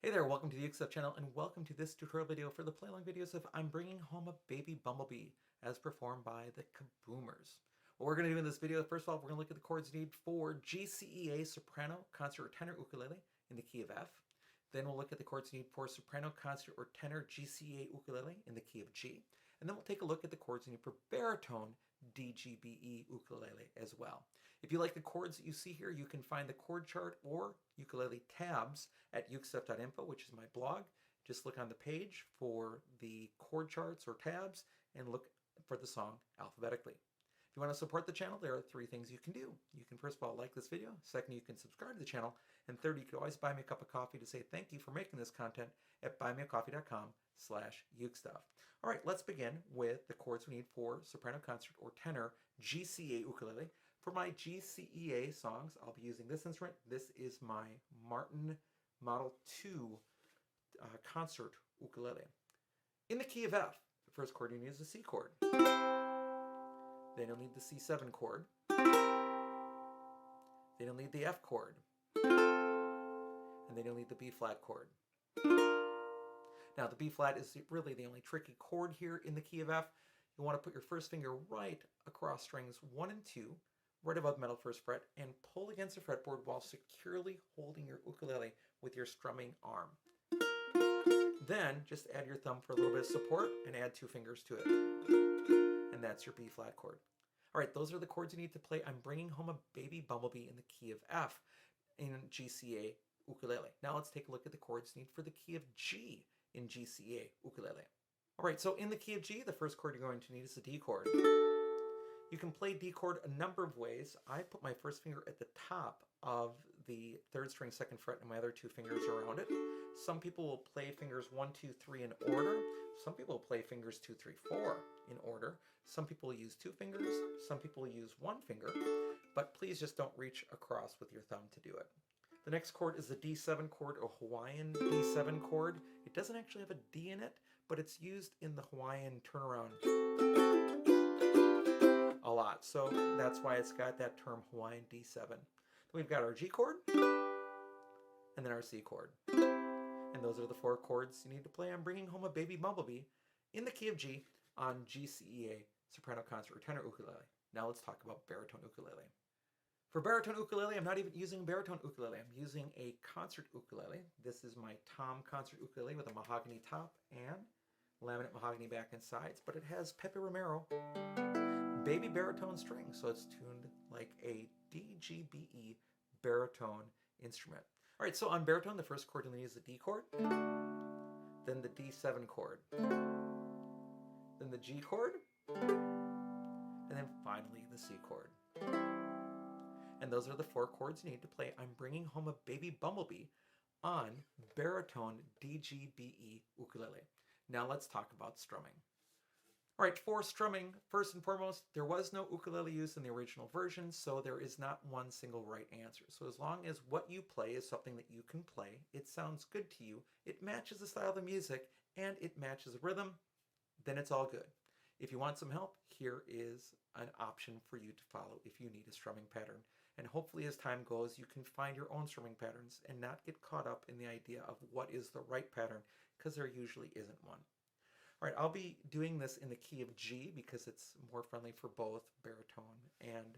Hey there, welcome to the UkeStuff channel and welcome to this tutorial video for the play-along videos of I'm Bringing Home a Baby Bumblebee as performed by the Kiboomers. What we're going to do in this video, first of all, we're going to look at the chords needed for GCEA soprano, concert, or tenor ukulele in the key of F. Then we'll look at the chords needed for soprano, concert, or tenor GCEA ukulele in the key of G. And then we'll take a look at the chords needed for baritone DGBE ukulele as well. If you like the chords that you see here, you can find the chord chart or ukulele tabs at UkeStuff.info, which is my blog. Just look on the page for the chord charts or tabs and look for the song alphabetically. If you want to support the channel, there are three things you can do. You can first of all like this video, second you can subscribe to the channel, and third you can always buy me a cup of coffee to say thank you for making this content at buymeacoffee.com/UkeStuff. All right, let's begin with the chords we need for soprano, concert, or tenor GCEA ukulele. For my GCEA songs, I'll be using this instrument. This is my Martin Model 2 concert ukulele. In the key of F, the first chord you need is the C chord. Then you'll need the C7 chord. Then you'll need the F chord. And then you'll need the B flat chord. Now the B flat is really the only tricky chord here in the key of F. You want to put your first finger right across strings 1 and 2, right above the middle first fret, and pull against the fretboard while securely holding your ukulele with your strumming arm. Then just add your thumb for a little bit of support and add 2 fingers to it. And that's your B flat chord. All right, those are the chords you need to play I'm Bringing Home a Baby Bumblebee in the key of F in GCEA ukulele. Now let's take a look at the chords needed for the key of G in GCEA ukulele. All right, so in the key of G, the first chord you're going to need is the D chord. You can play D chord a number of ways. I put my first finger at the top of the 3rd string 2nd fret and my other 2 fingers around it. Some people will play fingers 1, 2, 3 in order. Some people will play fingers 2, 3, 4 in order. Some people will use 2 fingers. Some people will use 1 finger. But please just don't reach across with your thumb to do it. The next chord is the D7 chord, a Hawaiian D7 chord. It doesn't actually have a D in it, but it's used in the Hawaiian turnaround a lot. So that's why it's got that term Hawaiian D7. Then we've got our G chord and then our C chord. And those are the 4 chords you need to play I'm Bringing Home a Baby Bumblebee in the key of G on GCEA soprano, concert, or tenor ukulele. Now let's talk about baritone ukulele. For baritone ukulele, I'm not even using baritone ukulele. I'm using a concert ukulele. This is my Tom concert ukulele with a mahogany top and laminate mahogany back and sides, but it has Pepe Romero baby baritone strings, so it's tuned like a DGBE baritone instrument. All right, so on baritone, the first chord you'll need is the D chord, then the D7 chord, then the G chord, and then finally the C chord. And those are the 4 chords you need to play I'm Bringing Home a Baby Bumblebee on baritone DGBE ukulele. Now let's talk about strumming. All right, for strumming, first and foremost, there was no ukulele used in the original version, so there is not one single right answer. So as long as what you play is something that you can play, it sounds good to you, it matches the style of the music, and it matches the rhythm, then it's all good. If you want some help, here is an option for you to follow if you need a strumming pattern. And hopefully as time goes, you can find your own strumming patterns and not get caught up in the idea of what is the right pattern, because there usually isn't one. All right, I'll be doing this in the key of G because it's more friendly for both baritone and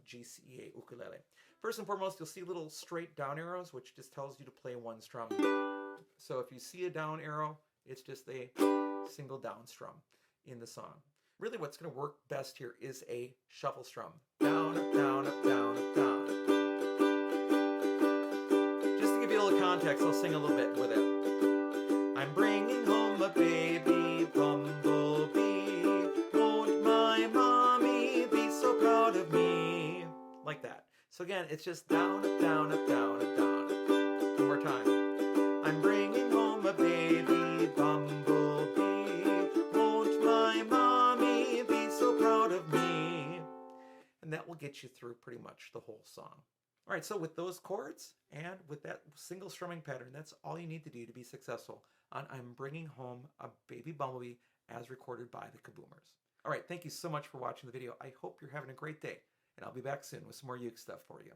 GCEA ukulele. First and foremost, you'll see little straight down arrows, which just tells you to play 1 strum. So if you see a down arrow, it's just a single down strum in the song. Really what's going to work best here is a shuffle strum. Down, up, down, up, down, up, down. Just to give you a little context, I'll sing a little bit with it. I'm bringing home a baby bumblebee. Won't my mommy be so proud of me? Like that. So again, it's just down, up, down, up, down, up, down. One more time. I'm bringing home a baby bumblebee. Won't my mommy be so proud of me? And that will get you through pretty much the whole song. All right, so with those chords and with that single strumming pattern, that's all you need to do to be successful on I'm Bringing Home a Baby Bumblebee as recorded by the Kiboomers. All right, thank you so much for watching the video. I hope you're having a great day, and I'll be back soon with some more Uke stuff for you.